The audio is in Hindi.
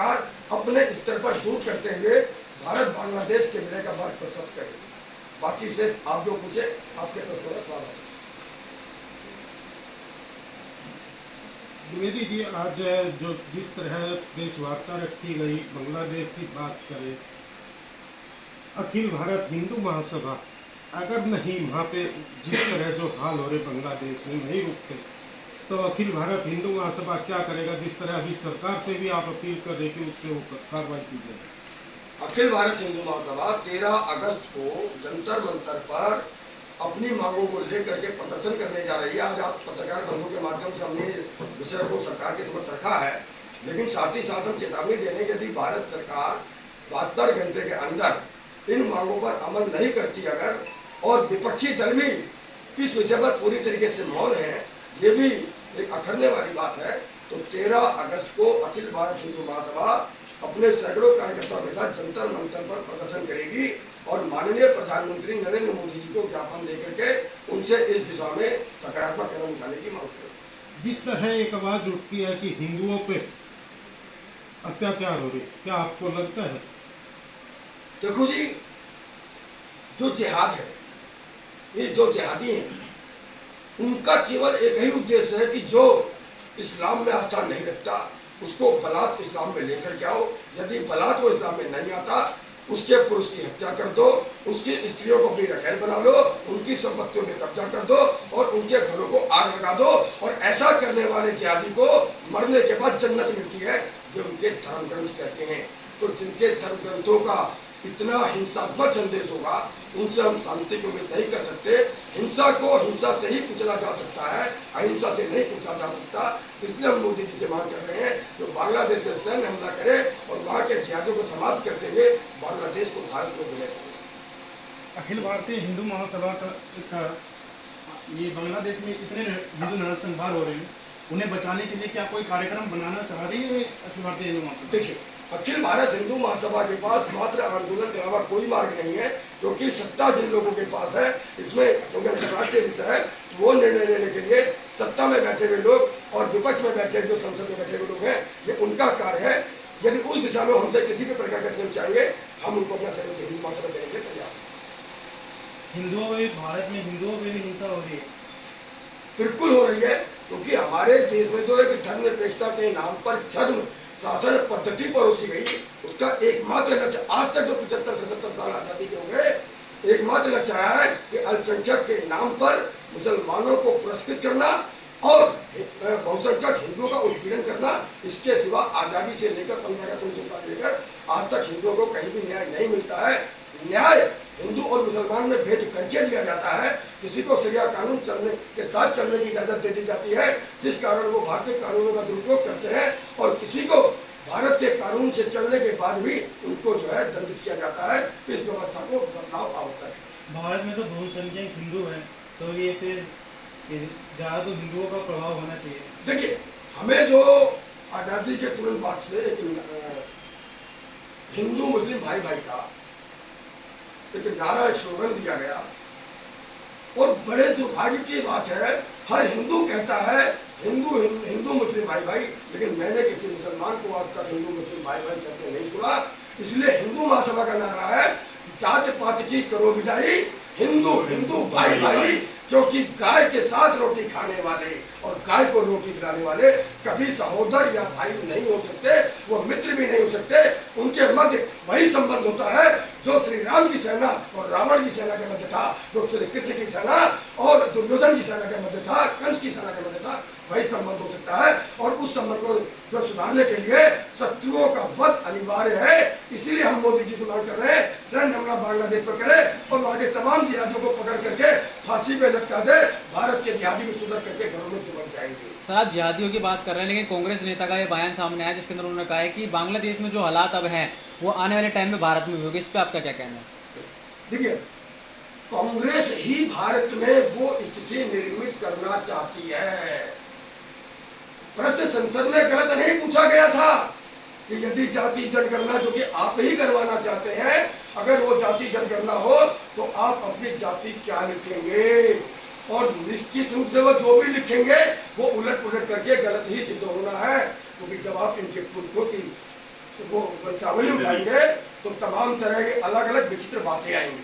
सरकार अपने स्तर पर दूर करते हुए भारत बांग्लादेश के विलय का मार्ग प्रशस्त करेगी। बाकी से आप जो पूछे आपके पर थोड़ा सवाल है। द्विवेदी जी, आज जो जिस तरह प्रेस वार्ता रखी गई, बांग्लादेश की बात करें, अखिल भारत हिंदू महासभा अगर नहीं वहाँ पे जिस तरह जो हाल हो रहे बांग्लादेश में नहीं रुकते तो अखिल भारत हिंदू महासभा क्या करेगा? जिस तरह अभी सरकार से भी आप अपील कर रहे कि उस पर कार्रवाई की जाए। अखिल भारत हिंदू महासभा 13 अगस्त को जंतर मंतर पर अपनी मांगों को लेकर के प्रदर्शन करने जा रही है। आज आप पत्रकार बंधुओं के माध्यम से हमने विषय को सरकार के समक्ष रखा है, लेकिन साथ ही साथ हम चेतावनी देने यदि भारत सरकार 72 घंटे के अंदर इन मांगों पर अमल नहीं करती अगर, और विपक्षी दल भी इस विषय पर पूरी तरीके से मौन है, ये भी एक अखरने वाली बात है, तो 13 अगस्त को अखिल भारत हिंदू महासभा अपने सैकड़ों कार्यकर्ताओं के साथ जंतर मंतर पर प्रदर्शन करेगी और माननीय प्रधानमंत्री नरेंद्र मोदी जी को ज्ञापन देकर के उनसे इस दिशा में सकारात्मक कदम उठाने की मांग करेगी। जिस तरह एक आवाज उठती है कि हिंदुओं पे अत्याचार हो रही, क्या आपको लगता है? देखो जी, जो जिहाद है, ये जो जिहादी हैं, उनका केवल एक ही उद्देश्य है कि जो इस्लाम में आस्था नहीं रखता उसको बलात् इस्लाम में लेकर के आओ। यदि बलात् वो इस्लाम में नहीं आता, उसके पुरुष की हत्या कर दो, उसकी स्त्रियों को अपनी रखैल बना लो, उनकी संपत्तियों में कब्जा कर दो और उनके घरों को आग लगा दो। और ऐसा करने वाले जिहादी को मरने के बाद जन्नत मिलती है, जो उनके धर्म ग्रंथ कहते हैं। तो जिनके धर्म ग्रंथों का इतना हिंसात्मक संदेश होगा, उनसे हम शांति की उम्मीद नहीं कर सकते। हिंसा को हिंसा से ही कुचला जा सकता है, अहिंसा से नहीं कुचला जा सकता। इसलिए हम मोदी जी से मांग कर रहे हैं जो बांग्लादेश में सैन्य हमला करे और वहाँ के जिहादियों को समाप्त करते हुए बांग्लादेश को भारत को विलय करे। अखिल भारतीय हिंदू महासभा का ये बांग्लादेश में इतने हिंदू नरसंहार हो रहे हैं, उन्हें बचाने के लिए क्या कोई कार्यक्रम बनाना चाह रही है अखिल भारतीय हिंदू महासभा? देखिए, अखिल भारत हिंदू महासभा के पास मात्र आंदोलन के अलावा कोई मार्ग नहीं है, क्योंकि सत्ता जिन लोगों के पास है, इसमें क्योंकि अंतर्राष्ट्रीय विषय है, वो निर्णय लेने के लिए सत्ता में बैठे हुए लोग और विपक्ष में बैठे जो संसद में बैठे हुए लोग हैं, ये उनका कार्य है। यदि उस दिशा में हमसे किसी भी प्रकार का सहयोग चाहिए, हम उनको अपना सहयोग हिंदू महासभा देने के लिए तैयार हैं। हिंदुओं में, भारत में हिंदुओं में भी हिंसा हो रही है? बिल्कुल हो रही है, क्योंकि हमारे देश में जो एक धर्मनिरपेक्षता के नाम पर छद्म शासन पद्धति परोसी गई, उसका एकमात्र लक्ष्य आज तक जो 75-77 साल आजादी के हो गए, एकमात्र लक्ष्य आया है कि अल्पसंख्यक के नाम पर मुसलमानों को पुरस्कृत करना और बहुसंख्यक हिंदुओं का उत्पीड़न करना। इसके सिवा आजादी से लेकर 15 अगस्त 1947 लेकर आज तक हिंदुओं को कहीं भी न्याय नहीं मिलता है। न्याय हिंदू और मुसलमान में भेद करके दिया जाता है। किसी को शरिया कानून चलने के साथ चलने की इजाजत दे दी जाती है, जिस कारण वो भारतीय कानूनों का दुरुपयोग करते हैं, और किसी को भारत के कानून से चलने के बाद भी उनको जो है दंडित किया जाता है। इस व्यवस्था को बदलाव आवश्यक है। भारत में तो बहुसंख्यक हिंदू हैं, तो ये फिर ज़्यादा तो हिंदुओं का प्रभाव होना चाहिए। देखिए, हमें जो आज़ादी के तुरंत बाद से एक हिंदू मुस्लिम भाई भाई का एक नारा, एक स्लोगन दिया गया, और बड़े दुर्भाग्य की बात है, हर हिंदू कहता है हिंदू मुस्लिम भाई भाई, लेकिन मैंने किसी मुसलमान को आज तक हिंदू मुस्लिम भाई भाई कहते नहीं सुना। इसलिए हिंदू महासभा का नारा है, जात पात की करो विदाई, हिंदू हिंदू भाई भाई, क्योंकि गाय के साथ रोटी खाने वाले और गाय को रोटी खिलाने वाले कभी सहोदर या भाई नहीं हो सकते, वो मित्र भी नहीं हो सकते। उनके मध्य वही संबंध होता है जो श्री राम की सेना और रावण की सेना के मध्य था, जो श्री कृष्ण की सेना और दुर्योधन की सेना के मध्य था, कंस की सेना के मध्य था, वही संबंध हो सकता है। और उस संबंध को जो सुधारने के लिए शत्रुओं का वध अनिवार्य है। इसीलिए हम मोदी जी से मांग कर रहे हैं, सैन्य हमला बांग्लादेश पर करे और वहाँ के तमाम जिहादियों को पकड़ करके फांसी पे लटका दे। भारत के जिहादी भी सुधर करके घरों में दुबक जाएंगे। सर, आप जिहादियों की बात कर रहे हैं, लेकिन कांग्रेस नेता का ये बयान सामने आया जिसके अंदर उन्होंने कहा है कि बांग्लादेश में जो हालात अब हैं वो आने वाले टाइम में भारत में भी होगी। इस पर आपका क्या कहना है? देखिए, कांग्रेस ही भारत में वो स्थिति निर्मित करना चाहती है। प्रश्न संसद में गलत नहीं पूछा गया था कि यदि जाति जनगणना, जो कि आप ही करवाना चाहते हैं, अगर वो जाति जनगणना हो तो आप अपनी जाति क्या लिखेंगे, और निश्चित रूप से वो जो भी लिखेंगे वो उलट पुलट करके गलत ही सिद्ध होना है, क्योंकि जब आप इनके पुरखों की वो वंशावली उठाएंगे तो तमाम तरह के अलग अलग विचित्र बातें आएंगी।